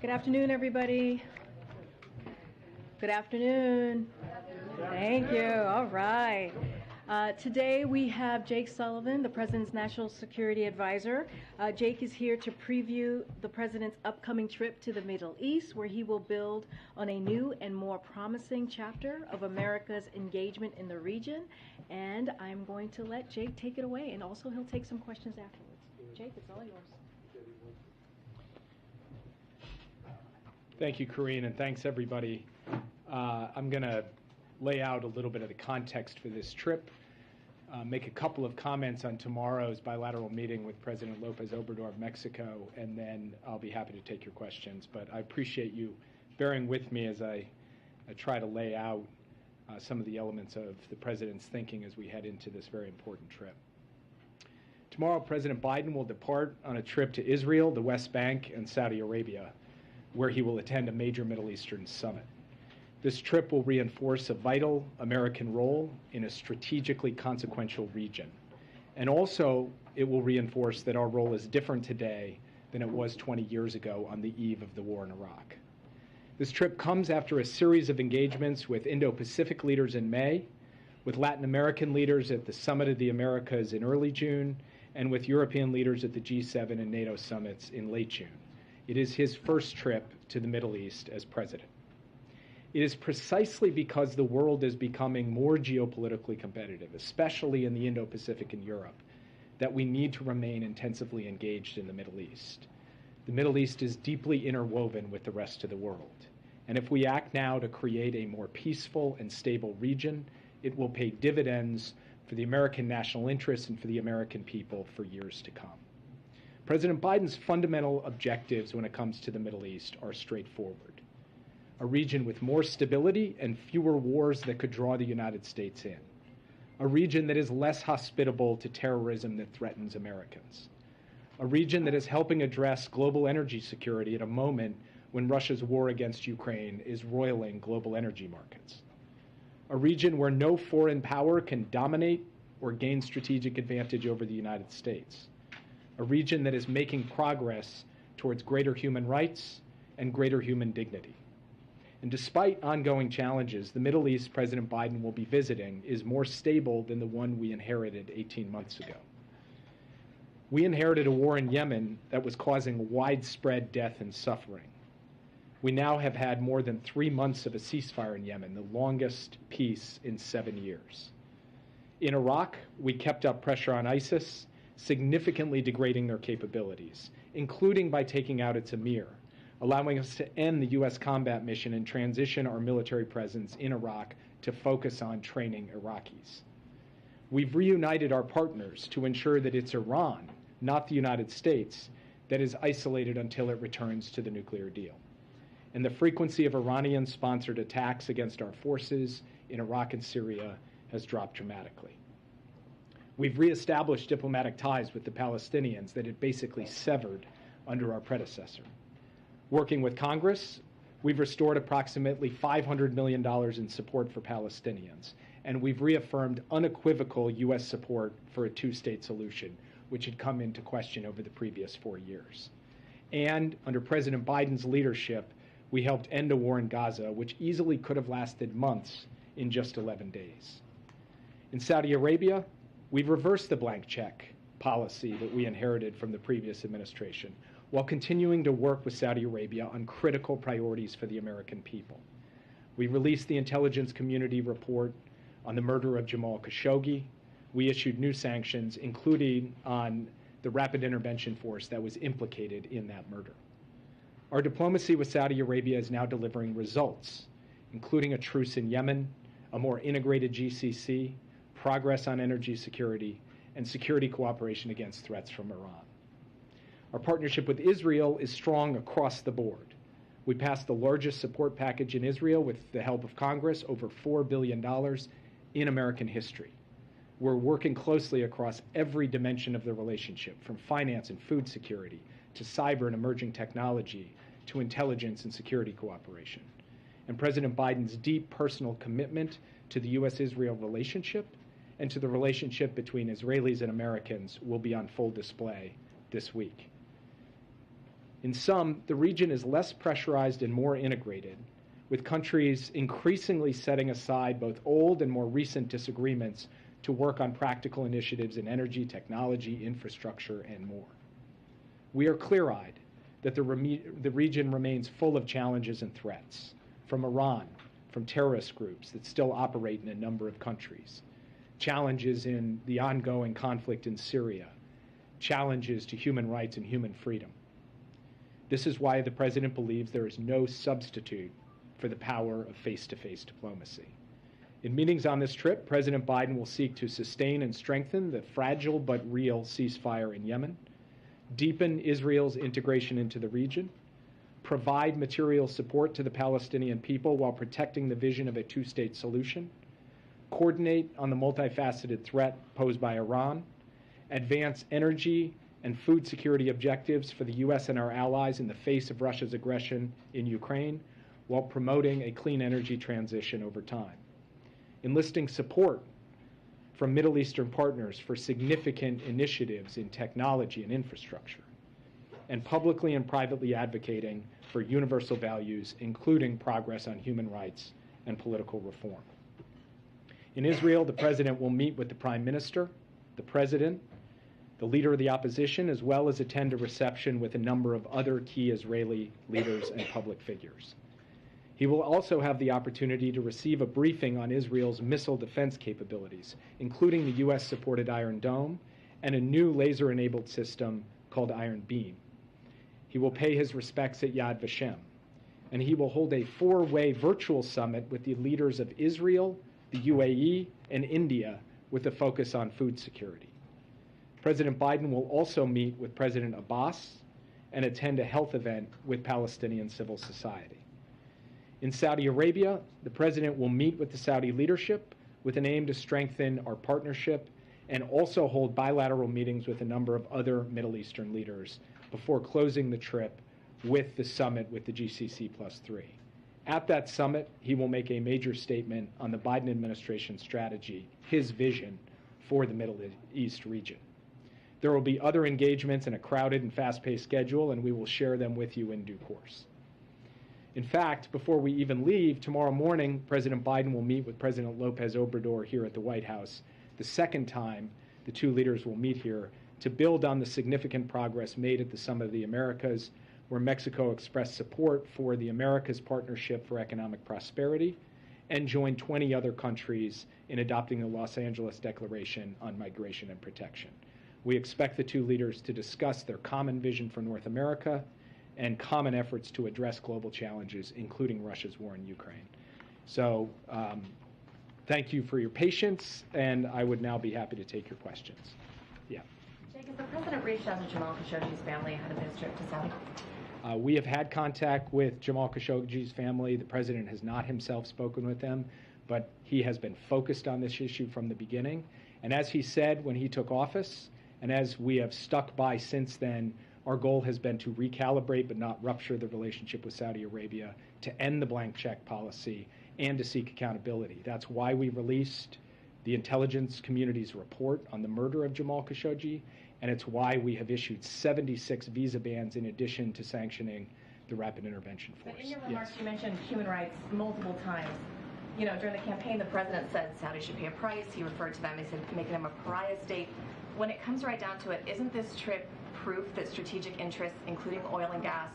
Good afternoon, everybody. Good afternoon. Thank you. All right. Today we have Jake Sullivan, the President's National Security Advisor. Jake is here to preview the President's upcoming trip to the Middle East, where he will build on a new and more promising chapter of America's engagement in the region. And I'm going to let Jake take it away, and also he'll take some questions afterwards. Jake, it's all yours. Thank you, Karine, and thanks, everybody. I'm going to lay out a little bit of the context for this trip, make a couple of comments on tomorrow's bilateral meeting with President Lopez Obrador of Mexico, and then I'll be happy to take your questions. But I appreciate you bearing with me as I try to lay out some of the elements of the President's thinking as we head into this very important trip. Tomorrow, President Biden will depart on a trip to Israel, the West Bank, and Saudi Arabia, where he will attend a major Middle Eastern summit. This trip will reinforce a vital American role in a strategically consequential region. And also, it will reinforce that our role is different today than it was 20 years ago on the eve of the war in Iraq. This trip comes after a series of engagements with Indo-Pacific leaders in May, with Latin American leaders at the Summit of the Americas in early June, and with European leaders at the G7 and NATO summits in late June. It is his first trip to the Middle East as president. It is precisely because the world is becoming more geopolitically competitive, especially in the Indo-Pacific and Europe, that we need to remain intensively engaged in the Middle East. The Middle East is deeply interwoven with the rest of the world. And if we act now to create a more peaceful and stable region, it will pay dividends for the American national interest and for the American people for years to come. President Biden's fundamental objectives when it comes to the Middle East are straightforward. A region with more stability and fewer wars that could draw the United States in. A region that is less hospitable to terrorism that threatens Americans. A region that is helping address global energy security at a moment when Russia's war against Ukraine is roiling global energy markets. A region where no foreign power can dominate or gain strategic advantage over the United States. A region that is making progress towards greater human rights and greater human dignity. And despite ongoing challenges, the Middle East President Biden will be visiting is more stable than the one we inherited 18 months ago. We inherited a war in Yemen that was causing widespread death and suffering. We now have had more than 3 months of a ceasefire in Yemen, the longest peace in 7 years. In Iraq, we kept up pressure on ISIS, significantly degrading their capabilities, including by taking out its emir, allowing us to end the U.S. combat mission and transition our military presence in Iraq to focus on training Iraqis. We've reunited our partners to ensure that it's Iran, not the United States, that is isolated until it returns to the nuclear deal. And the frequency of Iranian-sponsored attacks against our forces in Iraq and Syria has dropped dramatically. We've reestablished diplomatic ties with the Palestinians that had basically severed under our predecessor. Working with Congress, we've restored approximately $500 million in support for Palestinians, and we've reaffirmed unequivocal U.S. support for a two-state solution, which had come into question over the previous 4 years. And under President Biden's leadership, we helped end a war in Gaza, which easily could have lasted months in just 11 days. In Saudi Arabia, we've reversed the blank check policy that we inherited from the previous administration, while continuing to work with Saudi Arabia on critical priorities for the American people. We released the intelligence community report on the murder of Jamal Khashoggi. We issued new sanctions, including on the Rapid Intervention Force that was implicated in that murder. Our diplomacy with Saudi Arabia is now delivering results, including a truce in Yemen, a more integrated GCC, progress on energy security, and security cooperation against threats from Iran. Our partnership with Israel is strong across the board. We passed the largest support package in Israel with the help of Congress, over $4 billion in American history. We're working closely across every dimension of the relationship, from finance and food security, to cyber and emerging technology, to intelligence and security cooperation. And President Biden's deep personal commitment to the U.S.-Israel relationship and to the relationship between Israelis and Americans will be on full display this week. In sum, the region is less pressurized and more integrated, with countries increasingly setting aside both old and more recent disagreements to work on practical initiatives in energy, technology, infrastructure, and more. We are clear-eyed that the region remains full of challenges and threats, from Iran, from terrorist groups that still operate in a number of countries, challenges in the ongoing conflict in Syria, challenges to human rights and human freedom. This is why the President believes there is no substitute for the power of face-to-face diplomacy. In meetings on this trip, President Biden will seek to sustain and strengthen the fragile but real ceasefire in Yemen, deepen Israel's integration into the region, provide material support to the Palestinian people while protecting the vision of a two-state solution, coordinate on the multifaceted threat posed by Iran, advance energy and food security objectives for the U.S. and our allies in the face of Russia's aggression in Ukraine, while promoting a clean energy transition over time. Enlisting support from Middle Eastern partners for significant initiatives in technology and infrastructure, and publicly and privately advocating for universal values, including progress on human rights and political reform. In Israel, the President will meet with the Prime Minister, the President, the leader of the opposition, as well as attend a reception with a number of other key Israeli leaders and public figures. He will also have the opportunity to receive a briefing on Israel's missile defense capabilities, including the U.S.-supported Iron Dome and a new laser-enabled system called Iron Beam. He will pay his respects at Yad Vashem, and he will hold a four-way virtual summit with the leaders of Israel, the UAE, and India with a focus on food security. President Biden will also meet with President Abbas and attend a health event with Palestinian civil society. In Saudi Arabia, the President will meet with the Saudi leadership with an aim to strengthen our partnership and also hold bilateral meetings with a number of other Middle Eastern leaders before closing the trip with the summit with the GCC+3. At that summit, he will make a major statement on the Biden administration strategy, his vision for the Middle East region. There will be other engagements in a crowded and fast-paced schedule, and we will share them with you in due course. In fact, before we even leave, tomorrow morning, President Biden will meet with President Lopez Obrador here at the White House, the second time the two leaders will meet here, to build on the significant progress made at the Summit of the Americas, where Mexico expressed support for the Americas Partnership for Economic Prosperity and joined 20 other countries in adopting the Los Angeles Declaration on Migration and Protection. We expect the two leaders to discuss their common vision for North America and common efforts to address global challenges, including Russia's war in Ukraine. So thank you for your patience, and I would now be happy to take your questions. Yeah. Jake, has the President reached out to Jamal Khashoggi's family ahead of his trip to Saudi? We have had contact with Jamal Khashoggi's family. The President has not himself spoken with them, but he has been focused on this issue from the beginning. And as he said when he took office, and as we have stuck by since then, our goal has been to recalibrate but not rupture the relationship with Saudi Arabia, to end the blank check policy, and to seek accountability. That's why we released the intelligence community's report on the murder of Jamal Khashoggi, and it's why we have issued 76 visa bans in addition to sanctioning the Rapid Intervention Force. But in your remarks, you mentioned human rights multiple times. You know, during the campaign, the President said Saudi should pay a price. He referred to them as making them a pariah state. When it comes right down to it, isn't this trip proof that strategic interests, including oil and gas,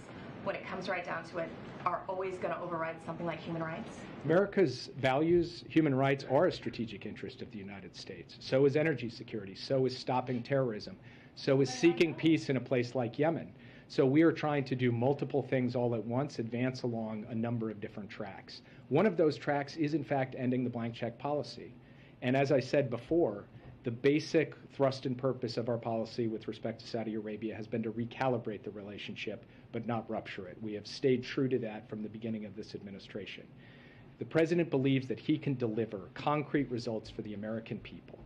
when it comes right down to it, are always going to override something like human rights? America's values, human rights, are a strategic interest of the United States. So is energy security. So is stopping terrorism. So is seeking peace in a place like Yemen. So we are trying to do multiple things all at once, advance along a number of different tracks. One of those tracks is, in fact, ending the blank check policy. And as I said before, the basic thrust and purpose of our policy with respect to Saudi Arabia has been to recalibrate the relationship, but not rupture it. We have stayed true to that from the beginning of this administration. The President believes that he can deliver concrete results for the American people,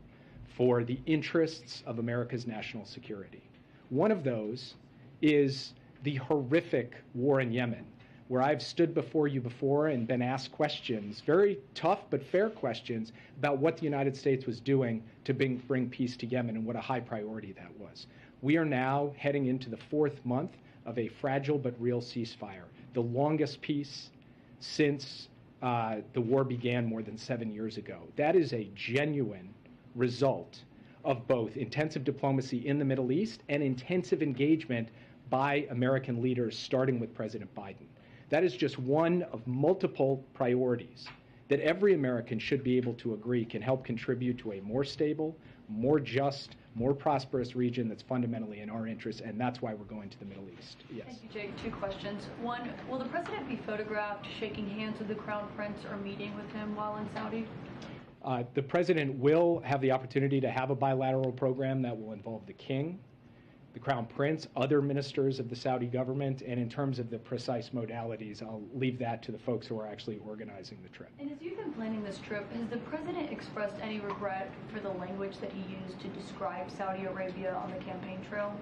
for the interests of America's national security. One of those is the horrific war in Yemen, where I've stood before you before and been asked questions, very tough but fair questions, about what the United States was doing to bring peace to Yemen and what a high priority that was. We are now heading into the 4th month of a fragile but real ceasefire, the longest peace since the war began more than 7 years ago. That is a genuine result of both intensive diplomacy in the Middle East and intensive engagement by American leaders, starting with President Biden. That is just one of multiple priorities that every American should be able to agree can help contribute to a more stable, more just, more prosperous region that's fundamentally in our interest, and that's why we're going to the Middle East. Yes. Thank you, Jake. 2 questions. One, will the president be photographed shaking hands with the Crown Prince or meeting with him while in Saudi? The president will have the opportunity to have a bilateral program that will involve the king, the Crown Prince, other ministers of the Saudi government, and in terms of the precise modalities, I'll leave that to the folks who are actually organizing the trip. And as you've been planning this trip, has the president expressed any regret for the language that he used to describe Saudi Arabia on the campaign trail?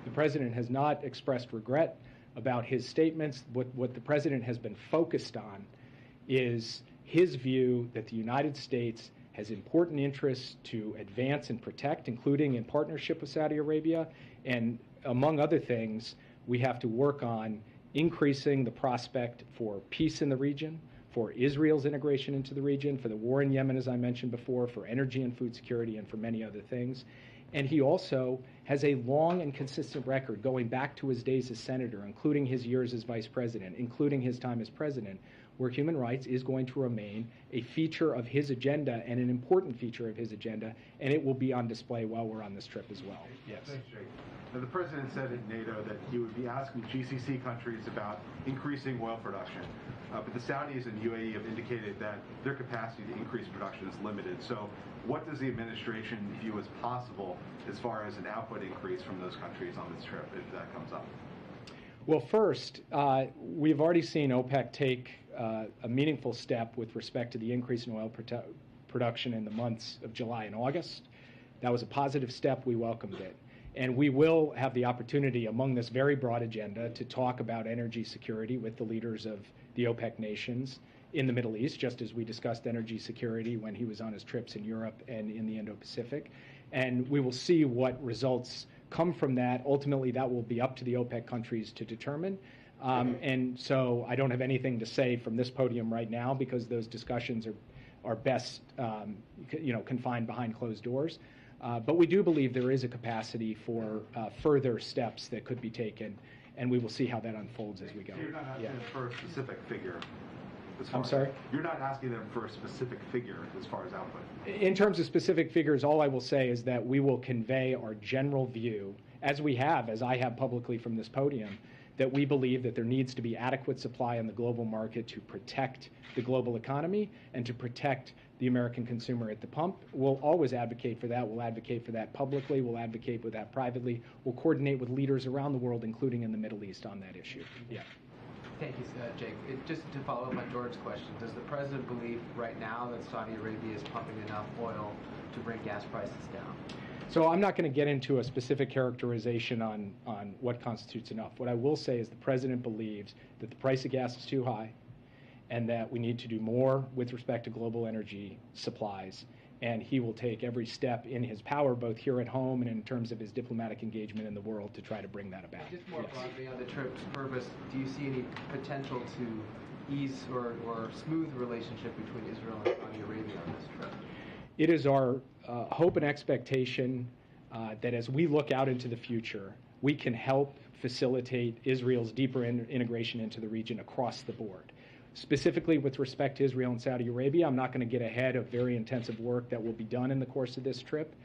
The president has not expressed regret about his statements. What the president has been focused on is his view that the United States has important interests to advance and protect, including in partnership with Saudi Arabia. And among other things, we have to work on increasing the prospect for peace in the region, for Israel's integration into the region, for the war in Yemen, as I mentioned before, for energy and food security, and for many other things. And he also has a long and consistent record going back to his days as senator, including his years as vice president, including his time as president, where human rights is going to remain a feature of his agenda and an important feature of his agenda, and it will be on display while we're on this trip as well. Yes. Thanks, Jake. Now, the president said in NATO that he would be asking GCC countries about increasing oil production, but the Saudis and UAE have indicated that their capacity to increase production is limited. So what does the administration view as possible as far as an output increase from those countries on this trip, if that comes up? Well, first, we've already seen OPEC take a meaningful step with respect to the increase in oil production in the months of July and August. That was a positive step. We welcomed it. And we will have the opportunity among this very broad agenda to talk about energy security with the leaders of the OPEC nations in the Middle East, just as we discussed energy security when he was on his trips in Europe and in the Indo-Pacific. And we will see what results come from that. Ultimately, that will be up to the OPEC countries to determine. And so I don't have anything to say from this podium right now because those discussions are best confined behind closed doors. But we do believe there is a capacity for further steps that could be taken, and we will see how that unfolds as we go. So you're not asking them for a specific figure? I'm sorry? You're not asking them for a specific figure as far as output? In terms of specific figures, all I will say is that we will convey our general view, as I have publicly from this podium, that we believe that there needs to be adequate supply in the global market to protect the global economy and to protect the American consumer at the pump. We'll always advocate for that. We'll advocate for that publicly. We'll advocate for that privately. We'll coordinate with leaders around the world, including in the Middle East, on that issue. Yeah. Thank you, Jake. Just to follow up on George's question, does the president believe right now that Saudi Arabia is pumping enough oil to bring gas prices down? So I'm not going to get into a specific characterization on what constitutes enough. What I will say is the president believes that the price of gas is too high and that we need to do more with respect to global energy supplies. And he will take every step in his power, both here at home and in terms of his diplomatic engagement in the world, to try to bring that about. Just more broadly on the trip's purpose, do you see any potential to ease or smooth the relationship between Israel and Saudi Arabia on this trip? It is our hope and expectation that as we look out into the future, we can help facilitate Israel's deeper integration into the region across the board. Specifically with respect to Israel and Saudi Arabia, I'm not going to get ahead of very intensive work that will be done in the course of this trip.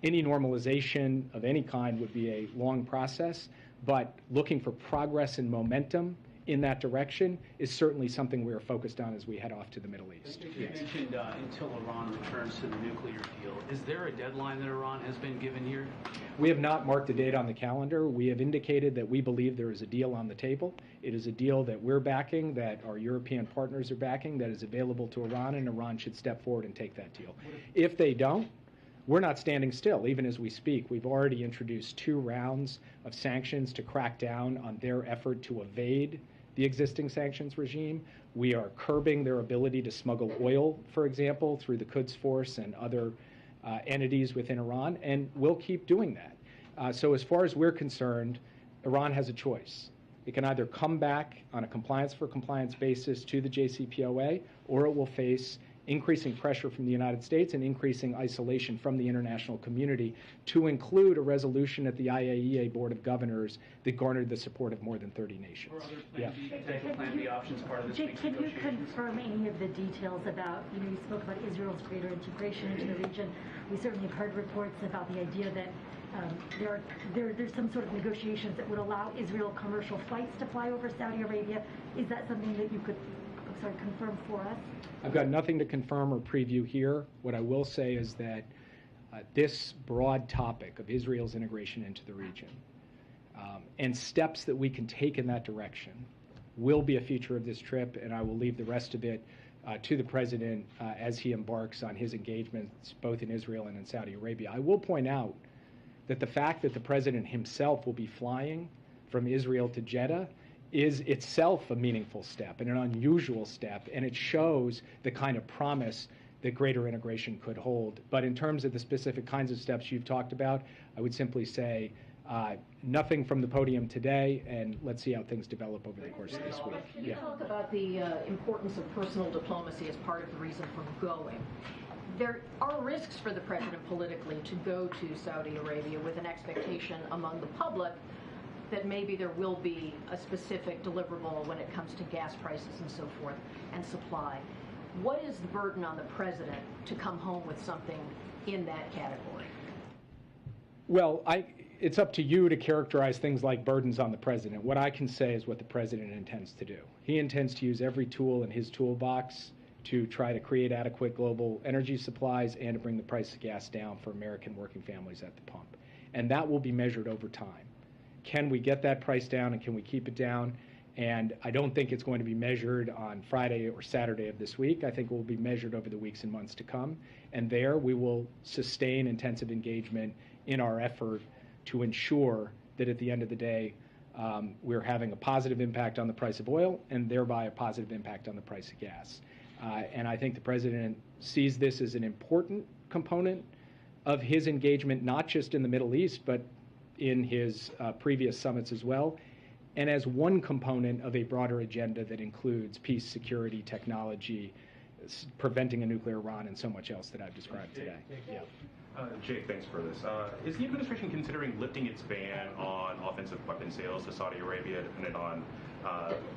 Any normalization of any kind would be a long process, but looking for progress and momentum in that direction is certainly something we are focused on as we head off to the Middle East. You mentioned until Iran returns to the nuclear deal. Is there a deadline that Iran has been given here? We have not marked a date on the calendar. We have indicated that we believe there is a deal on the table. It is a deal that we're backing, that our European partners are backing, that is available to Iran, and Iran should step forward and take that deal. If they don't, we're not standing still. Even as we speak, we've already introduced 2 rounds of sanctions to crack down on their effort to evade the existing sanctions regime. We are curbing their ability to smuggle oil, for example, through the Quds Force and other entities within Iran, and we'll keep doing that. So as far as we're concerned, Iran has a choice. It can either come back on a compliance for compliance basis to the JCPOA, or it will face increasing pressure from the United States and increasing isolation from the international community, to include a resolution at the IAEA Board of Governors that garnered the support of more than 30 nations. Or other Plan B options part of this Jake, week's can you negotiations? confirm any of the details about, you spoke about Israel's greater integration into the region. We certainly have heard reports about the idea that there's some sort of negotiations that would allow Israel commercial flights to fly over Saudi Arabia. Is that something that you could confirm for us? I've got nothing to confirm or preview here. What I will say is that this broad topic of Israel's integration into the region and steps that we can take in that direction will be a feature of this trip, and I will leave the rest of it to the President as he embarks on his engagements both in Israel and in Saudi Arabia. I will point out that the fact that the President himself will be flying from Israel to Jeddah is itself a meaningful step and an unusual step, and it shows the kind of promise that greater integration could hold. But in terms of the specific kinds of steps you've talked about, I would simply say nothing from the podium today, and let's see how things develop over the course of this week. Can you talk about the importance of personal diplomacy as part of the reason for going? There are risks for the president politically to go to Saudi Arabia with an expectation among the public that maybe there will be a specific deliverable when it comes to gas prices and so forth and supply. What is the burden on the president to come home with something in that category? Well, it's up to you to characterize things like burdens on the president. What I can say is what the president intends to do. He intends to use every tool in his toolbox to try to create adequate global energy supplies and to bring the price of gas down for American working families at the pump. And that will be measured over time. Can we get that price down and can we keep it down? And I don't think it's going to be measured on Friday or Saturday of this week. I think it will be measured over the weeks and months to come. And there we will sustain intensive engagement in our effort to ensure that at the end of the day, we're having a positive impact on the price of oil and thereby a positive impact on the price of gas. And I think the president sees this as an important component of his engagement, not just in the Middle East, but in his previous summits as well, and as one component of a broader agenda that includes peace, security, technology, preventing a nuclear Iran, and so much else that I've described today. Yeah. Jake, thanks for this. Is the administration considering lifting its ban on offensive weapon sales to Saudi Arabia, dependent on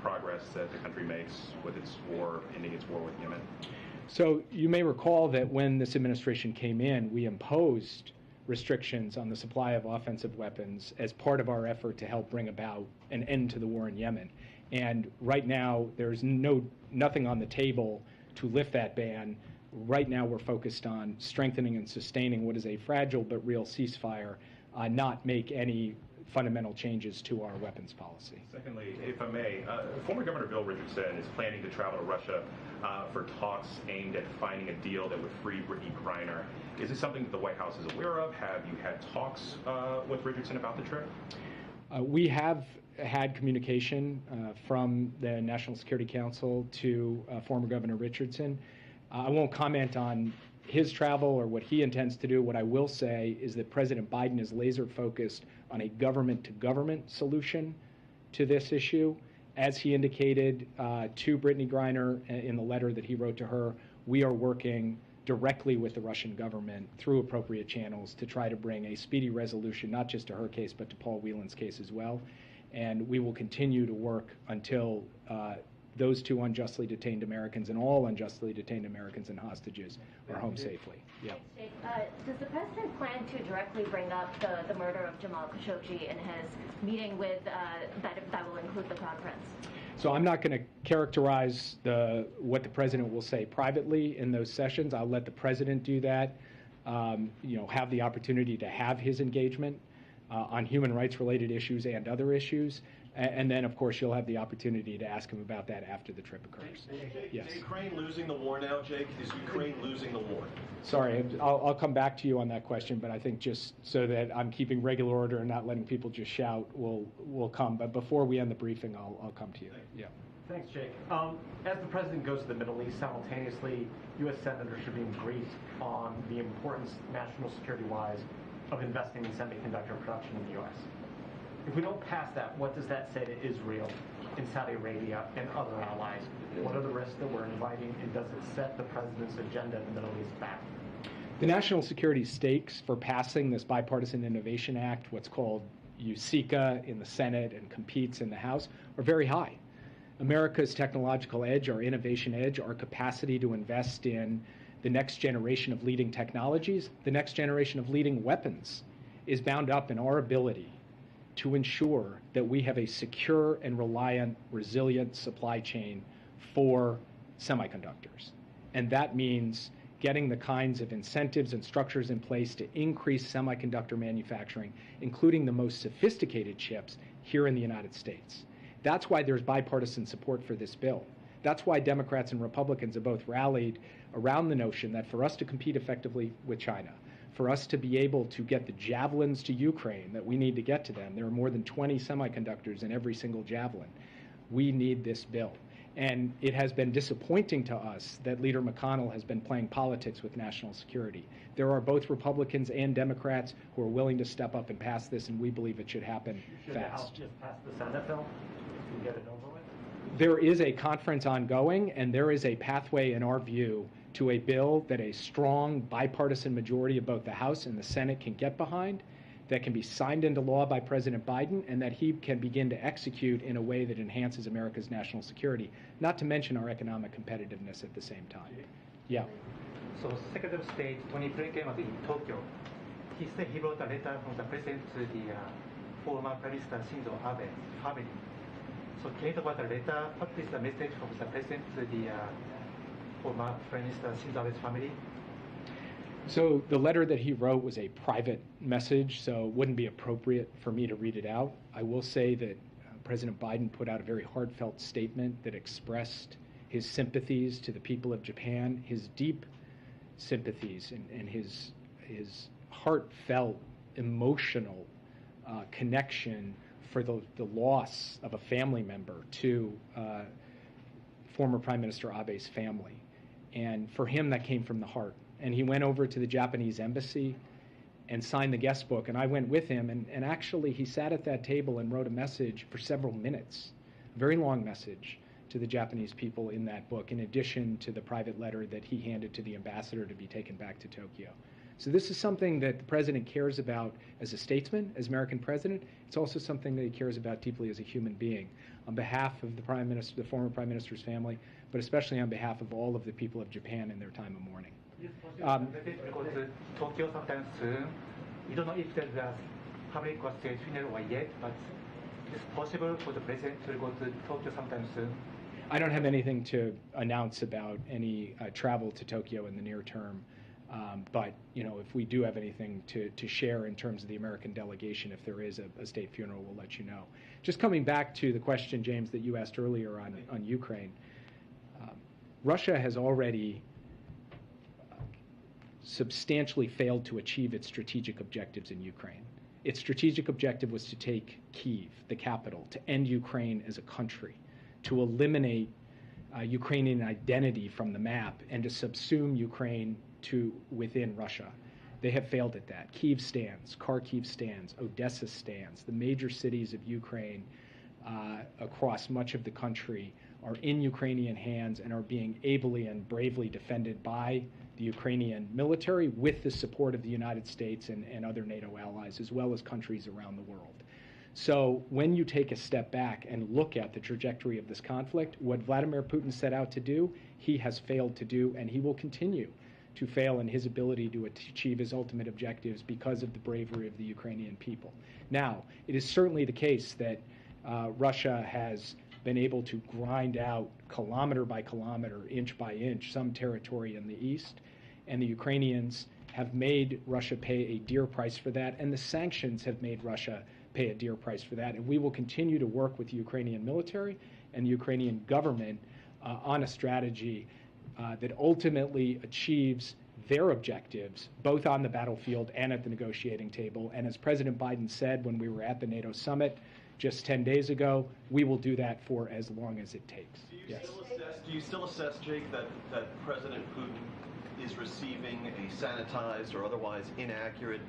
progress that the country makes with its war, ending its war with Yemen? So you may recall that when this administration came in, we imposed restrictions on the supply of offensive weapons as part of our effort to help bring about an end to the war in Yemen. And right now, there's nothing on the table to lift that ban. Right now, we're focused on strengthening and sustaining what is a fragile but real ceasefire, not make any fundamental changes to our weapons policy. Secondly, if I may, former Governor Bill Richardson is planning to travel to Russia for talks aimed at finding a deal that would free Brittany Griner. Is this something that the White House is aware of? Have you had talks with Richardson about the trip? We have had communication from the National Security Council to former Governor Richardson. I won't comment on his travel or what he intends to do. What I will say is that President Biden is laser focused on a government-to-government solution to this issue. As he indicated to Brittany Griner in the letter that he wrote to her, we are working directly with the Russian government through appropriate channels to try to bring a speedy resolution, not just to her case, but to Paul Whelan's case as well. And we will continue to work until those two unjustly detained Americans and all unjustly detained Americans and hostages are home safely. Yeah. Does the president plan to directly bring up the murder of Jamal Khashoggi in his meeting with that will include the crown prince? So I'm not going to characterize what the president will say privately in those sessions. I'll let the president do that. Have the opportunity to have his engagement on human rights related issues and other issues. And then, of course, you'll have the opportunity to ask him about that after the trip occurs. Yes. Is Ukraine losing the war now, Jake? Is Ukraine losing the war? Sorry, I'll come back to you on that question, but I think just so that I'm keeping regular order and not letting people just shout, we'll come. But before we end the briefing, I'll come to you. Yeah. Thanks, Jake. As the president goes to the Middle East, simultaneously, U.S. senators should be briefed on the importance, national security-wise, of investing in semiconductor production in the U.S. If we don't pass that, what does that say to Israel and Saudi Arabia and other allies? What are the risks that we're inviting, and does it set the president's agenda in the Middle East back? The national security stakes for passing this Bipartisan Innovation Act, what's called USICA in the Senate and competes in the House, are very high. America's technological edge, our innovation edge, our capacity to invest in the next generation of leading technologies, the next generation of leading weapons, is bound up in our ability to ensure that we have a secure and reliant, resilient supply chain for semiconductors. And that means getting the kinds of incentives and structures in place to increase semiconductor manufacturing, including the most sophisticated chips, here in the United States. That's why there's bipartisan support for this bill. That's why Democrats and Republicans have both rallied around the notion that for us to compete effectively with China, for us to be able to get the javelins to Ukraine that we need to get to them, there are more than 20 semiconductors in every single javelin, we need this bill. And it has been disappointing to us that Leader McConnell has been playing politics with national security. There are both Republicans and Democrats who are willing to step up and pass this, and we believe it should happen Should the House fast. just pass the Senate bill and get it over with? There is a conference ongoing, and there is a pathway, in our view, to a bill that a strong bipartisan majority of both the House and the Senate can get behind, that can be signed into law by President Biden, and that he can begin to execute in a way that enhances America's national security, not to mention our economic competitiveness at the same time. Yeah. So Secretary of State Tony Blinken was in Tokyo. He said he wrote a letter from the president to the former Prime Minister Shinzo Abe's family. So can you talk about the letter? What is the message from the president to the former Prime Minister Shinzo Abe's family? So the letter that he wrote was a private message, so it wouldn't be appropriate for me to read it out. I will say that President Biden put out a very heartfelt statement that expressed his sympathies to the people of Japan, his deep sympathies and his heartfelt, emotional connection for the loss of a family member to former Prime Minister Abe's family. And for him, that came from the heart. And he went over to the Japanese embassy and signed the guest book. And I went with him. And actually, he sat at that table and wrote a message for several minutes, a very long message to the Japanese people in that book, in addition to the private letter that he handed to the ambassador to be taken back to Tokyo. So this is something that the president cares about as a statesman, as American president. It's also something that he cares about deeply as a human being, on behalf of the Prime Minister, the former Prime Minister's family, but especially on behalf of all of the people of Japan in their time of mourning. Because Tokyo sometime soon, you don't know if there's a public or state funeral or yet, but it's possible for the president to go to Tokyo sometime soon. I don't have anything to announce about any travel to Tokyo in the near term, but if we do have anything to share in terms of the American delegation, if there is a state funeral, we'll let you know. Just coming back to the question, James, that you asked earlier on Ukraine, Russia has already substantially failed to achieve its strategic objectives in Ukraine. Its strategic objective was to take Kyiv, the capital, to end Ukraine as a country, to eliminate Ukrainian identity from the map, and to subsume Ukraine to within Russia. They have failed at that. Kyiv stands, Kharkiv stands, Odessa stands. The major cities of Ukraine across much of the country are in Ukrainian hands and are being ably and bravely defended by the Ukrainian military with the support of the United States and other NATO allies, as well as countries around the world. So when you take a step back and look at the trajectory of this conflict, what Vladimir Putin set out to do, he has failed to do, and he will continue to fail in his ability to achieve his ultimate objectives because of the bravery of the Ukrainian people. Now, it is certainly the case that Russia has been able to grind out kilometer by kilometer, inch by inch, some territory in the east, and the Ukrainians have made Russia pay a dear price for that, and the sanctions have made Russia pay a dear price for that. And we will continue to work with the Ukrainian military and the Ukrainian government on a strategy that ultimately achieves their objectives, both on the battlefield and at the negotiating table. And as President Biden said when we were at the NATO summit just 10 days ago, we will do that for as long as it takes. Do you still assess, Jake, that President Putin is receiving a sanitized or otherwise inaccurate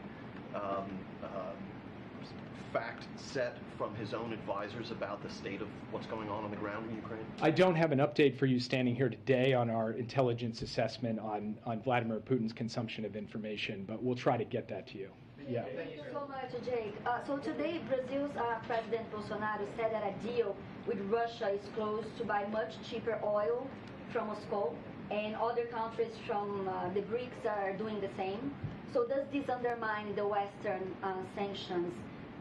fact set from his own advisors about the state of what's going on the ground in Ukraine? I don't have an update for you standing here today on our intelligence assessment on Vladimir Putin's consumption of information, but we'll try to get that to you. Yeah. Thank you so much, Jake. So today, Brazil's President Bolsonaro said that a deal with Russia is close to buy much cheaper oil from Moscow, and other countries from the BRICS are doing the same. So does this undermine the Western sanctions,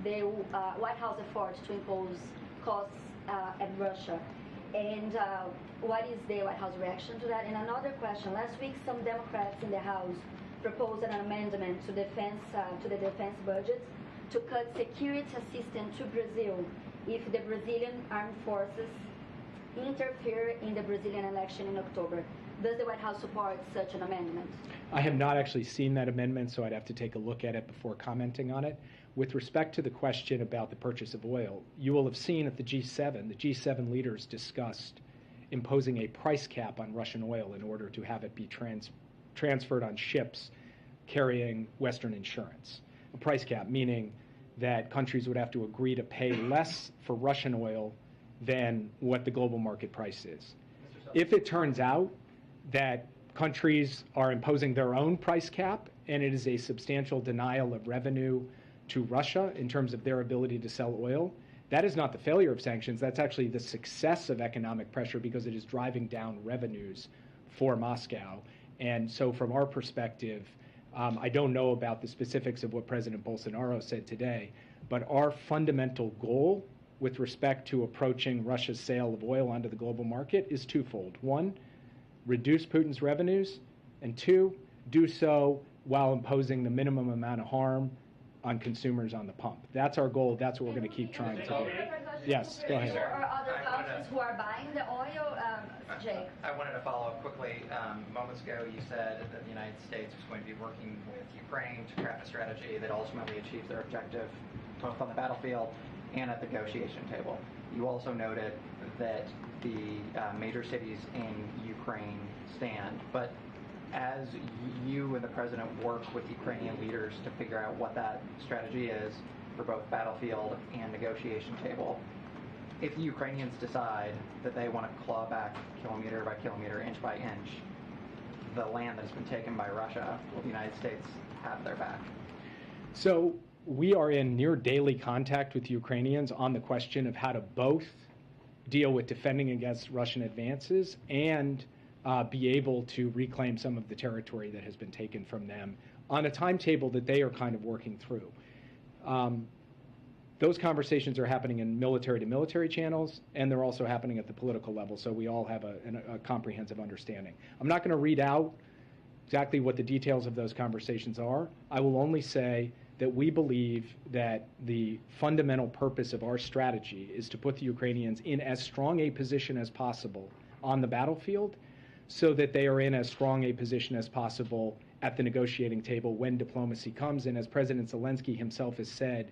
the White House effort to impose costs at Russia? And what is the White House reaction to that? And another question, last week some Democrats in the House proposed an amendment to the defense budget to cut security assistance to Brazil if the Brazilian armed forces interfere in the Brazilian election in October. Does the White House support such an amendment? I have not actually seen that amendment, so I'd have to take a look at it before commenting on it. With respect to the question about the purchase of oil, you will have seen at the G7 leaders discussed imposing a price cap on Russian oil in order to have it be transferred on ships carrying Western insurance. A price cap, meaning that countries would have to agree to pay less for Russian oil than what the global market price is. If it turns out that countries are imposing their own price cap and it is a substantial denial of revenue to Russia in terms of their ability to sell oil, that is not the failure of sanctions, that's actually the success of economic pressure because it is driving down revenues for Moscow. And so from our perspective, I don't know about the specifics of what President Bolsonaro said today, but our fundamental goal with respect to approaching Russia's sale of oil onto the global market is twofold. One, reduce Putin's revenues, and two, do so while imposing the minimum amount of harm on consumers on the pump. That's our goal. That's what we're going to keep trying to do. Yes, go ahead. There are other countries who are buying the oil, Jake? I wanted to follow up quickly. Moments ago, you said that the United States was going to be working with Ukraine to craft a strategy that ultimately achieves their objective, both on the battlefield and at the negotiation table. You also noted that the major cities in Ukraine stand, but as you and the president work with Ukrainian leaders to figure out what that strategy is for both battlefield and negotiation table, if the Ukrainians decide that they want to claw back kilometer by kilometer, inch by inch, the land that has been taken by Russia, will the United States have their back? So we are in near daily contact with Ukrainians on the question of how to both deal with defending against Russian advances and be able to reclaim some of the territory that has been taken from them on a timetable that they are kind of working through. Those conversations are happening in military-to-military channels, and they're also happening at the political level, so we all have a comprehensive understanding. I'm not going to read out exactly what the details of those conversations are. I will only say that we believe that the fundamental purpose of our strategy is to put the Ukrainians in as strong a position as possible on the battlefield so that they are in as strong a position as possible at the negotiating table when diplomacy comes. And as President Zelensky himself has said,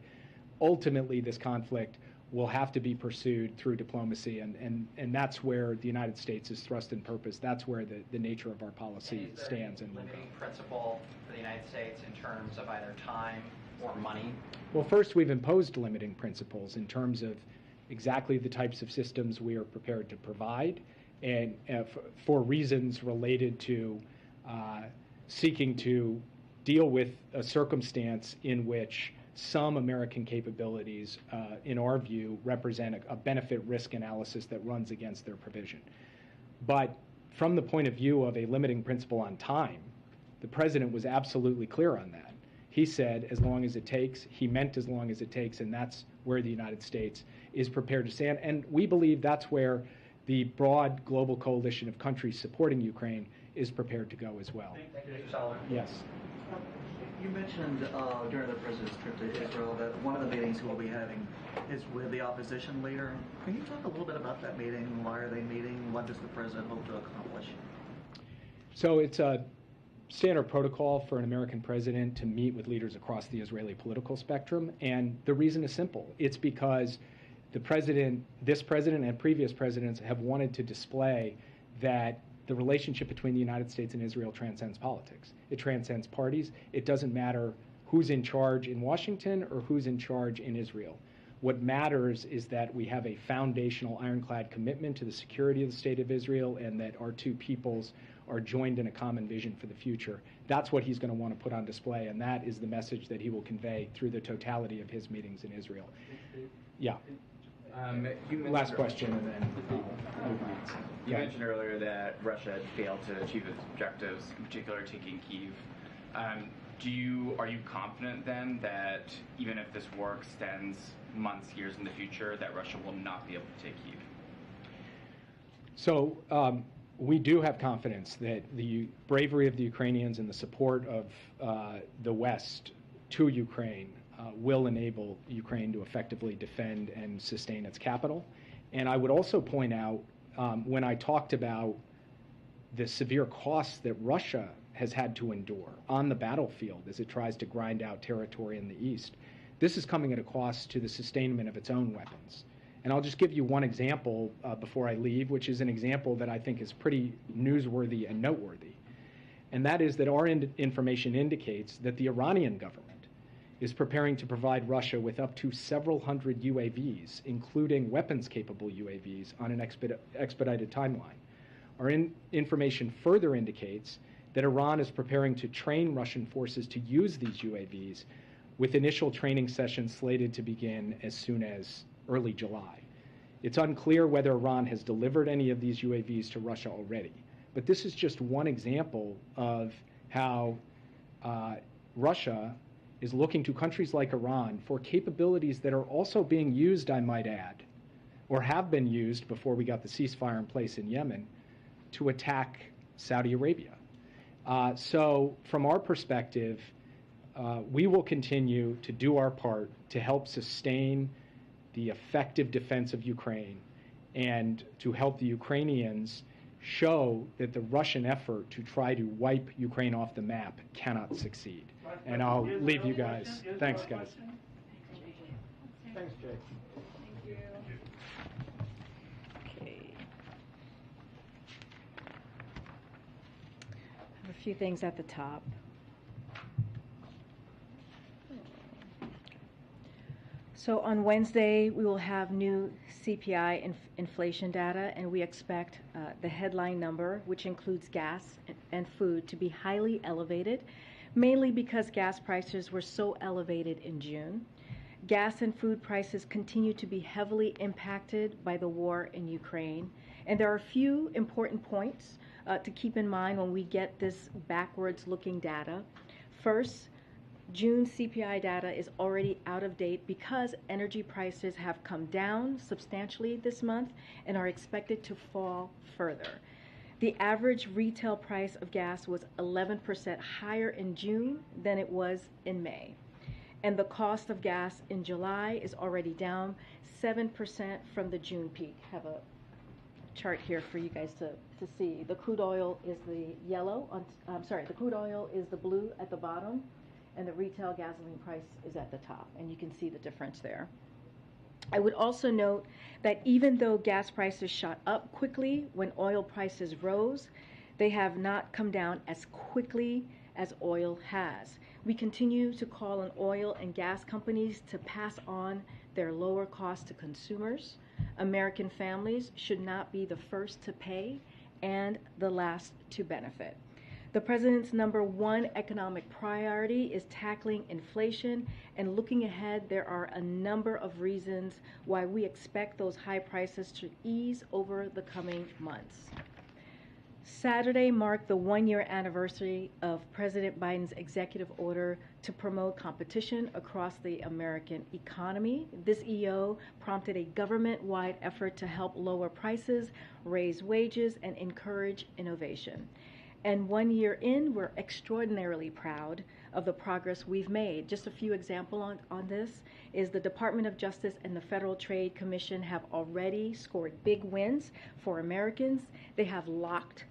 ultimately this conflict will have to be pursued through diplomacy, and that's where the United States is thrust in purpose. That's where the nature of our policy stands. And limiting principle for the United States in terms of either time or money? Well, first, we've imposed limiting principles in terms of exactly the types of systems we are prepared to provide, and for reasons related to seeking to deal with a circumstance in which some American capabilities, in our view, represent a benefit-risk analysis that runs against their provision. But from the point of view of a limiting principle on time, the president was absolutely clear on that. He said, as long as it takes, he meant as long as it takes, and that's where the United States is prepared to stand. And we believe that's where the broad global coalition of countries supporting Ukraine is prepared to go as well. Thank you, Mr. Sullivan. Yes. You mentioned during the president's trip to Israel that one of the meetings we'll be having is with the opposition leader. Can you talk a little bit about that meeting? Why are they meeting? What does the president hope to accomplish? So it's a standard protocol for an American president to meet with leaders across the Israeli political spectrum, and the reason is simple. It's because this president and previous presidents have wanted to display that the relationship between the United States and Israel transcends politics. It transcends parties. It doesn't matter who's in charge in Washington or who's in charge in Israel. What matters is that we have a foundational ironclad commitment to the security of the State of Israel and that our two peoples are joined in a common vision for the future. That's what he's going to want to put on display, and that is the message that he will convey through the totality of his meetings in Israel. Yeah. Last question, and then you mentioned earlier that Russia had failed to achieve its objectives, in particular taking Kyiv. Are you confident then that even if this war extends months, years in the future, that Russia will not be able to take Kyiv? So we do have confidence that the bravery of the Ukrainians and the support of the West to Ukraine will enable Ukraine to effectively defend and sustain its capital. And I would also point out, when I talked about the severe costs that Russia has had to endure on the battlefield as it tries to grind out territory in the east, this is coming at a cost to the sustainment of its own weapons. And I'll just give you one example before I leave, which is an example that I think is pretty newsworthy and noteworthy. And that is that our information indicates that the Iranian government is preparing to provide Russia with up to several hundred UAVs, including weapons-capable UAVs, on an expedited timeline. Our information further indicates that Iran is preparing to train Russian forces to use these UAVs, with initial training sessions slated to begin as soon as early July. It's unclear whether Iran has delivered any of these UAVs to Russia already, but this is just one example of how Russia is looking to countries like Iran for capabilities that are also being used, I might add, or have been used before we got the ceasefire in place in Yemen, to attack Saudi Arabia. So from our perspective, we will continue to do our part to help sustain the effective defense of Ukraine and to help the Ukrainians show that the Russian effort to try to wipe Ukraine off the map cannot succeed. And I'll leave you guys. Thanks, guys. Thanks, Jake. Thank you. Okay. I have a few things at the top. So on Wednesday, we will have new CPI inflation data, and we expect the headline number, which includes gas and food, to be highly elevated, mainly because gas prices were so elevated in June. Gas and food prices continue to be heavily impacted by the war in Ukraine, and there are a few important points to keep in mind when we get this backwards-looking data. First, June CPI data is already out of date because energy prices have come down substantially this month and are expected to fall further. The average retail price of gas was 11% higher in June than it was in May. And the cost of gas in July is already down 7% from the June peak. I have a chart here for you guys to see. The crude oil is the yellow, the crude oil is the blue at the bottom, and the retail gasoline price is at the top, and you can see the difference there. I would also note that even though gas prices shot up quickly when oil prices rose, they have not come down as quickly as oil has. We continue to call on oil and gas companies to pass on their lower costs to consumers. American families should not be the first to pay and the last to benefit. The president's #1 economic priority is tackling inflation, and looking ahead, there are a number of reasons why we expect those high prices to ease over the coming months. Saturday marked the 1-year anniversary of President Biden's executive order to promote competition across the American economy. This EO prompted a government-wide effort to help lower prices, raise wages, and encourage innovation. And 1 year in, we're extraordinarily proud of the progress we've made. Just a few examples on this is the Department of Justice and the Federal Trade Commission have already scored big wins for Americans. They have locked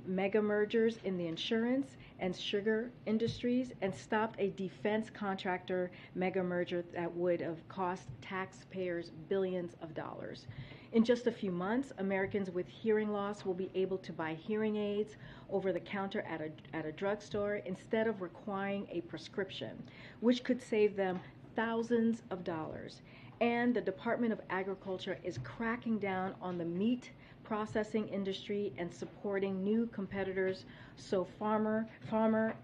mega mergers in the insurance and sugar industries and stopped a defense contractor mega merger that would have cost taxpayers billions of dollars. In just a few months, Americans with hearing loss will be able to buy hearing aids over the counter at a drugstore instead of requiring a prescription, which could save them thousands of dollars. And the Department of Agriculture is cracking down on the meat processing industry and supporting new competitors so farmer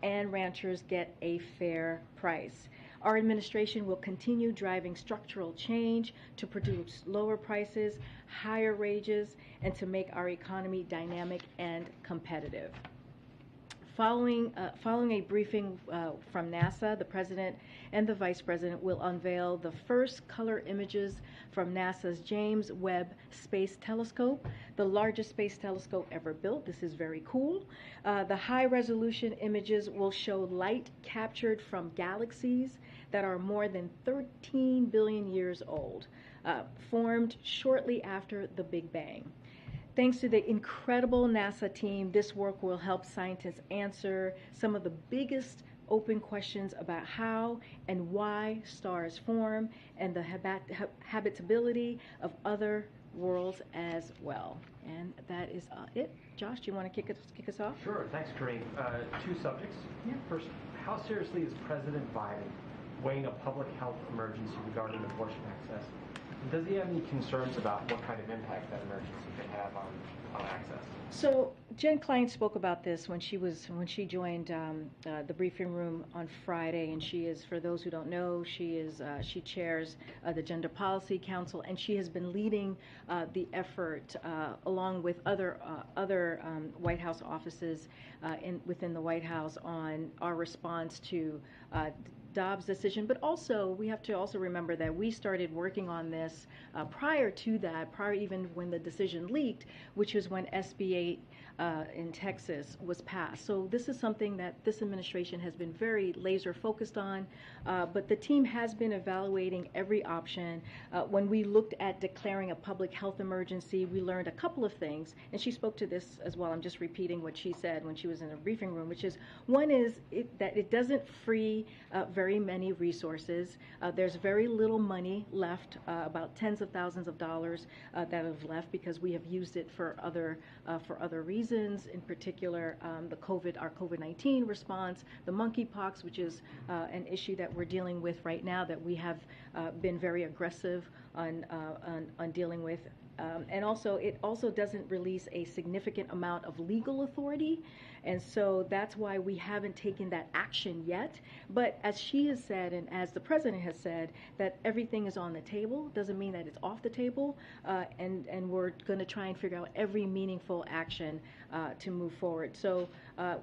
and ranchers get a fair price. Our administration will continue driving structural change to produce lower prices, higher wages, and to make our economy dynamic and competitive. Following a briefing from NASA, the President and the Vice President will unveil the first color images from NASA's James Webb Space Telescope, the largest space telescope ever built. This is very cool. The high-resolution images will show light captured from galaxies that are more than 13 billion years old, formed shortly after the Big Bang. Thanks to the incredible NASA team, this work will help scientists answer some of the biggest open questions about how and why stars form and the habitability of other worlds as well. And that is it. Josh, do you want to kick us off? Sure. Thanks, Karine. Two subjects. Yeah. First, how seriously is President Biden weighing a public health emergency regarding abortion access? Does he have any concerns about what kind of impact that emergency could have on access? So Jen Klein spoke about this when she joined the briefing room on Friday, and she is, for those who don't know, she chairs the Gender Policy Council, and she has been leading the effort along with other White House offices within the White House on our response to Dobbs' decision, but also we have to also remember that we started working on this prior to that, prior even when the decision leaked, which was when SB 8 in Texas was passed. So this is something that this administration has been very laser focused on, but the team has been evaluating every option. When we looked at declaring a public health emergency, we learned a couple of things, and she spoke to this as well. I'm just repeating what she said when she was in the briefing room, which is, one is that it doesn't free very many resources. There's very little money left, about tens of thousands of dollars that have left because we have used it for other reasons. In particular, our COVID-19 response, the monkeypox, which is an issue that we're dealing with right now that we have been very aggressive on dealing with. And also, it also doesn't release a significant amount of legal authority, and so that's why we haven't taken that action yet. But as she has said, and as the President has said, that everything is on the table doesn't mean that it's off the table, and we're going to try and figure out every meaningful action to move forward. So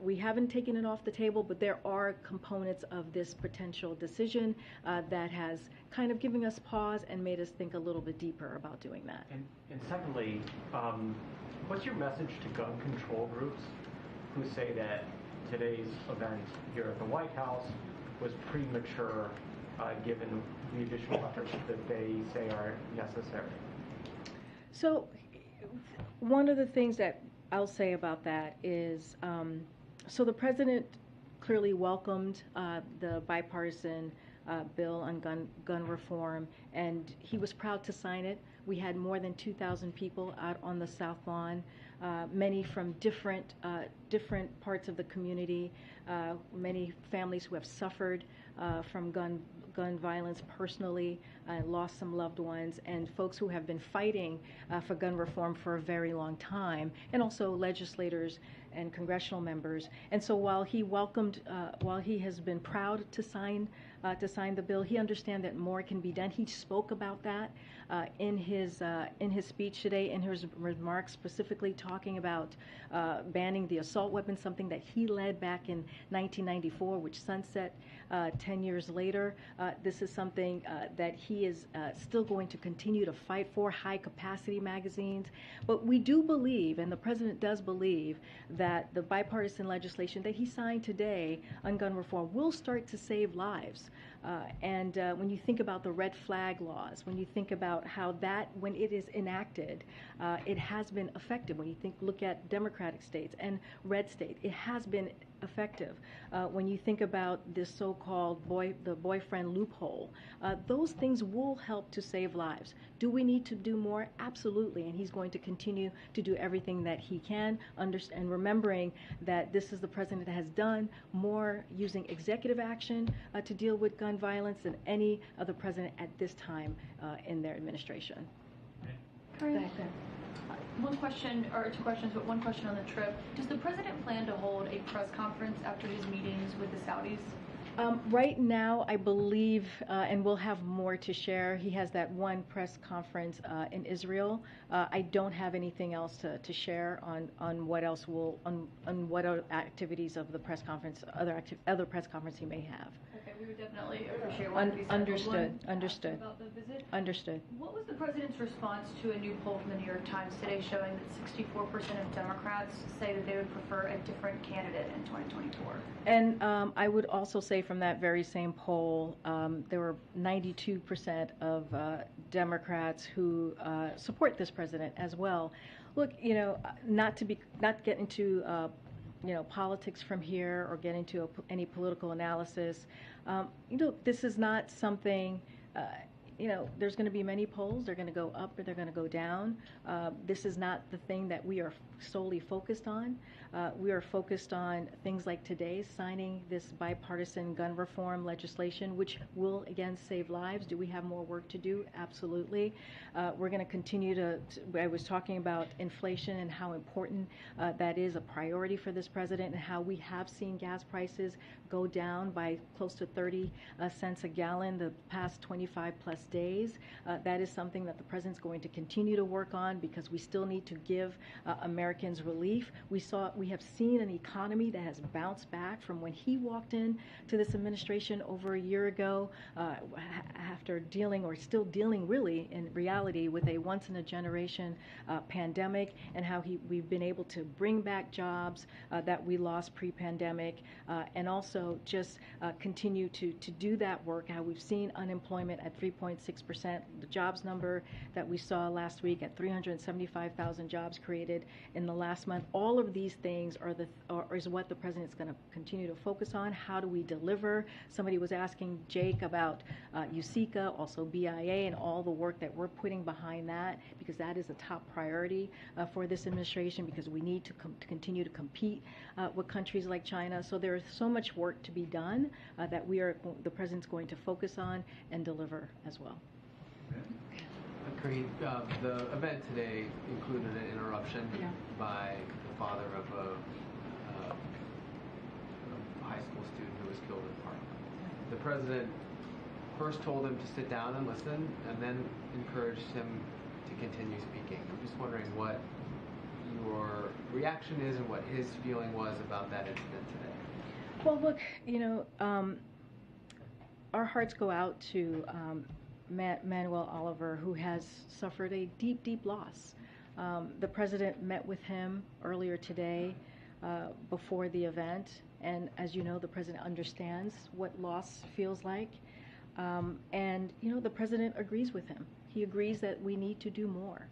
we haven't taken it off the table, but there are components of this potential decision that has kind of given us pause and made us think a little bit deeper about doing that. And secondly, what's your message to gun control groups who say that today's event here at the White House was premature given the additional efforts that they say are necessary? So one of the things that I'll say about that is, so the President clearly welcomed the bipartisan bill on gun reform, and he was proud to sign it. We had more than 2,000 people out on the South Lawn, many from different parts of the community, many families who have suffered from gun violence personally, lost some loved ones, and folks who have been fighting for gun reform for a very long time, and also legislators and congressional members. And so while he has been proud to sign the bill, he understands that more can be done. He spoke about that in his speech today, in his remarks, specifically talking about banning the assault weapon, something that he led back in 1994, which sunset 10 years later. This is something that he is still going to continue to fight for, high-capacity magazines. But we do believe, and the President does believe, that the bipartisan legislation that he signed today on gun reform will start to save lives. And when you think about the red flag laws, when you think about how that, when it is enacted, it has been effective. When you look at Democratic states and red states, it has been effective. When you think about this so-called the boyfriend loophole, those things will help to save lives. Do we need to do more? Absolutely, and he's going to continue to do everything that he can, and remembering that this is the president that has done more using executive action to deal with gun violence than any other president at this time in their administration. Karine, one question, or two questions, but one question on the trip. Does the president plan to hold a press conference after his meetings with the Saudis? Right now, I believe, and we'll have more to share, he has that one press conference in Israel. I don't have anything else to share on what else on what other activities of the press conference, other press conference he may have. Okay, we would definitely appreciate one. Understood. About the visit. Understood. What was the president's response to a new poll from the New York Times today showing that 64% of Democrats say that they would prefer a different candidate in 2024? And I would also say from that very same poll, there were 92% of Democrats who support this president as well. Look, not get into politics from here or get into any political analysis. This is not something. There's going to be many polls. They're going to go up or they're going to go down. This is not the thing that we are solely focused on. We are focused on things like today, signing this bipartisan gun reform legislation, which will, again, save lives. Do we have more work to do? Absolutely. We're going to continue I was talking about inflation and how important that is a priority for this president, and how we have seen gas prices go down by close to 30 cents a gallon the past 25 plus days. That is something that the president's going to continue to work on, because we still need to give Americans relief. We have seen an economy that has bounced back from when he walked in to this administration over a year ago, after still dealing really in reality with a once-in-a-generation pandemic, and how we've been able to bring back jobs that we lost pre-pandemic, and also just continue to do that work. How we've seen unemployment at 3.6%, the jobs number that we saw last week at 375,000 jobs created in the last month. All of these things is what the president's going to continue to focus on. How do we deliver? Somebody was asking Jake about USICA, also BIA, and all the work that we're putting behind that, because that is a top priority for this administration, because we need to continue to compete with countries like China. So there is so much work to be done that the president's going to focus on and deliver as well. Karine, the event today included an interruption by the father of a high school student who was killed in Parkland. The president first told him to sit down and listen, and then encouraged him to continue speaking. I'm just wondering what your reaction is and what his feeling was about that incident today. Well, look, our hearts go out to Manuel Oliver, who has suffered a deep, deep loss. The president met with him earlier today before the event, and as you know, the president understands what loss feels like, and the president agrees with him. He agrees that we need to do more.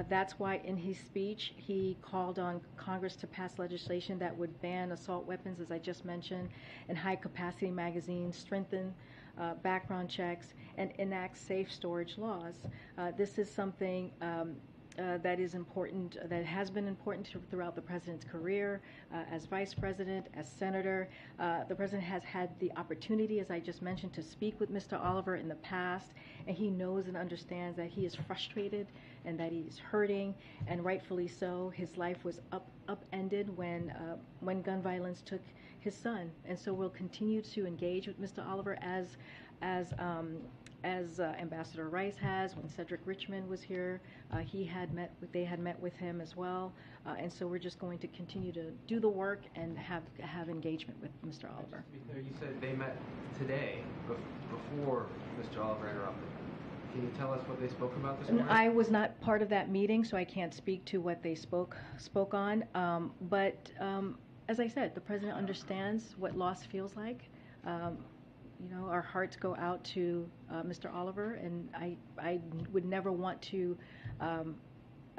That's why in his speech he called on Congress to pass legislation that would ban assault weapons, as I just mentioned, and high-capacity magazines, strengthen background checks, and enact safe storage laws. This is something that is important, that has been important throughout the president's career as vice president, as senator. The president has had the opportunity, as I just mentioned, to speak with Mr. Oliver in the past, and he knows and understands that he is frustrated and that he's hurting, and rightfully so. His life was upended when gun violence took his son, and so we'll continue to engage with Mr. Oliver as Ambassador Rice has. When Cedric Richmond was here, they had met with him as well, and so we're just going to continue to do the work and have engagement with Mr. Oliver. Just to be clear, you said they met today before Mr. Oliver interrupted. Can you tell us what they spoke about this morning? I was not part of that meeting, so I can't speak to what they spoke on. But as I said, the president understands what loss feels like. Our hearts go out to Mr. Oliver, and I would never want to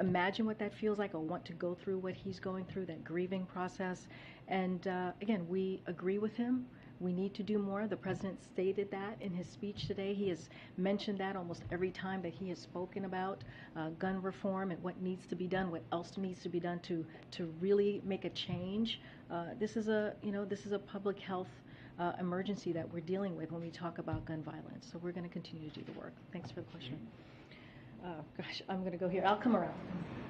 imagine what that feels like or want to go through what he's going through, that grieving process. And again, we agree with him. We need to do more. The president stated that in his speech today. He has mentioned that almost every time that he has spoken about gun reform and what needs to be done, what else needs to be done to really make a change. This is a public health emergency that we're dealing with when we talk about gun violence. So we're going to continue to do the work. Thanks for the question. Gosh, I'm going to go here. I'll come around.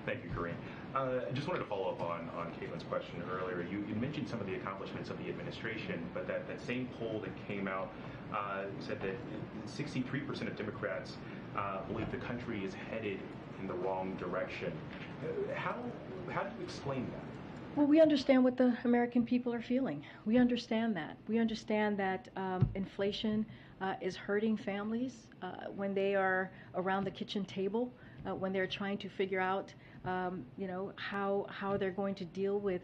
Thank you, Karine. I just wanted to follow up on Caitlin's question earlier. You mentioned some of the accomplishments of the administration, but that same poll that came out said that 63% of Democrats believe the country is headed in the wrong direction. How do you explain that? Well, we understand what the American people are feeling. We understand that. We understand that inflation is hurting families when they are around the kitchen table, when they're trying to figure out, how they're going to deal with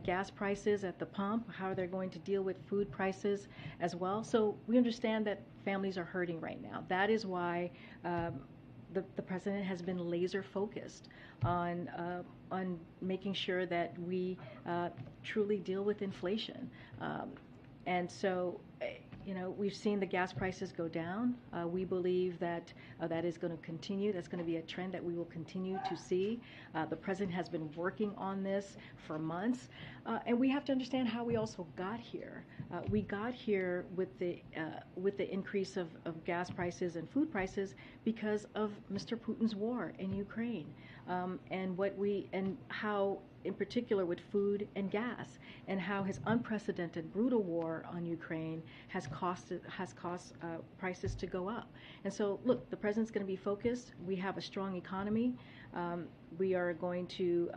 gas prices at the pump, how they're going to deal with food prices as well. So we understand that families are hurting right now. That is why the president has been laser focused on making sure that we truly deal with inflation. And so, we've seen the gas prices go down. We believe that that is going to continue. That's going to be a trend that we will continue to see. The president has been working on this for months. And we have to understand how we also got here. We got here with the increase of gas prices and food prices because of Mr. Putin's war in Ukraine, and how, in particular, with food and gas, and how his unprecedented, brutal war on Ukraine has caused prices to go up. And so, look, the president's going to be focused. We have a strong economy. We are going to,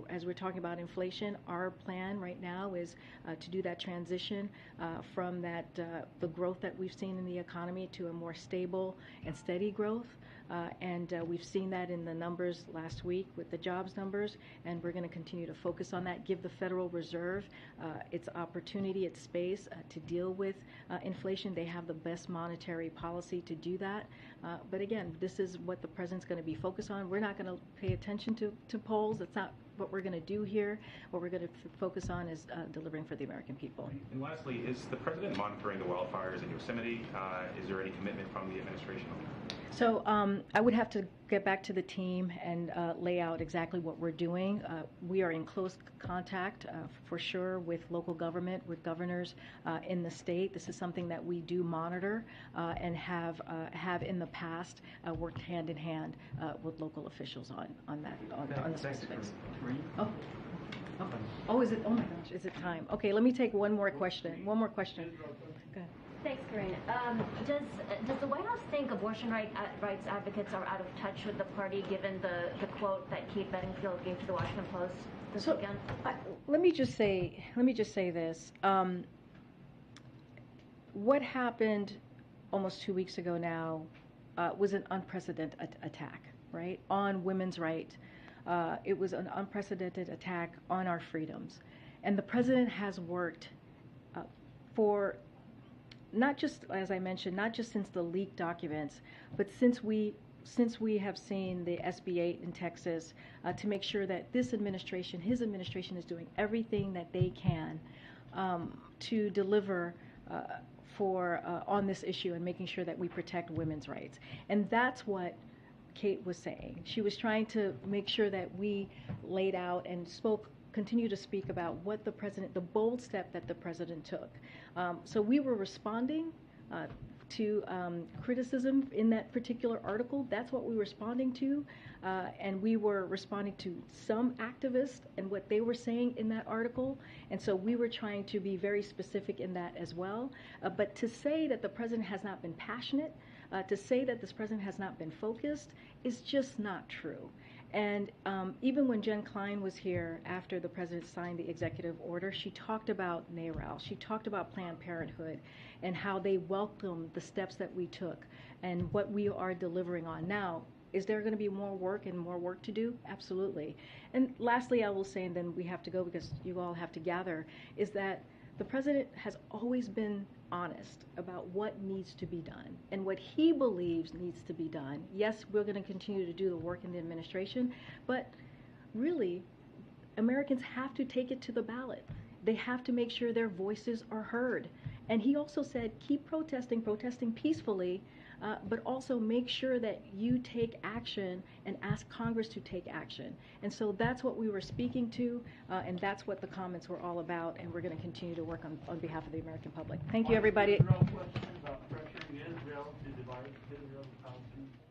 as we're talking about inflation, our plan right now is to do that transition from the growth that we've seen in the economy to a more stable and steady growth. And we've seen that in the numbers last week with the jobs numbers, and we're going to continue to focus on that, give the Federal Reserve its opportunity, its space to deal with inflation. They have the best monetary policy to do that. But again, this is what the president's going to be focused on. We're not going to pay attention to polls. That's not what we're going to do here. What we're going to focus on is delivering for the American people. And lastly, is the president monitoring the wildfires in Yosemite? Is there any commitment from the administration on that? So I would have to get back to the team and lay out exactly what we're doing. We are in close contact, for sure, with local government, with governors in the state. This is something that we do monitor and have in the past worked hand in hand with local officials on the specifics. Oh, is it? Oh my gosh, is it time? Okay, let me take one more question. Go ahead. Thanks, Karine. Does the White House think abortion rights advocates are out of touch with the party, given the quote that Kate Bedingfield gave to the Washington Post this weekend? Let me just say this. What happened almost 2 weeks ago now was an unprecedented attack, right, on women's rights. It was an unprecedented attack on our freedoms, and the president has worked for. Not just, as I mentioned, not just since the leaked documents, but since we have seen the SB 8 in Texas, to make sure that his administration is doing everything that they can to deliver on this issue and making sure that we protect women's rights. And that's what Kate was saying. She was trying to make sure that we laid out and continue to speak about what the bold step that the president took. So we were responding to criticism in that particular article. That's what we were responding to. And we were responding to some activists and what they were saying in that article. And so we were trying to be very specific in that as well. But to say that the president has not been passionate, to say that this president has not been focused is just not true. And even when Jen Klein was here after the president signed the executive order, she talked about NARAL, she talked about Planned Parenthood and how they welcomed the steps that we took and what we are delivering on. Now, is there going to be more work and more work to do? Absolutely. And lastly, I will say, and then we have to go because you all have to gather, is that the president has always been honest about what needs to be done and what he believes needs to be done. Yes, we're going to continue to do the work in the administration, but really, Americans have to take it to the ballot. they have to make sure their voices are heard. And he also said, keep protesting peacefully, but also make sure that you take action and ask Congress to take action. And so that's what we were speaking to, and that's what the comments were all about, and we're going to continue to work on behalf of the American public. Thank you, everybody. Questions about pressuring Israel to divide Israel and Palestine?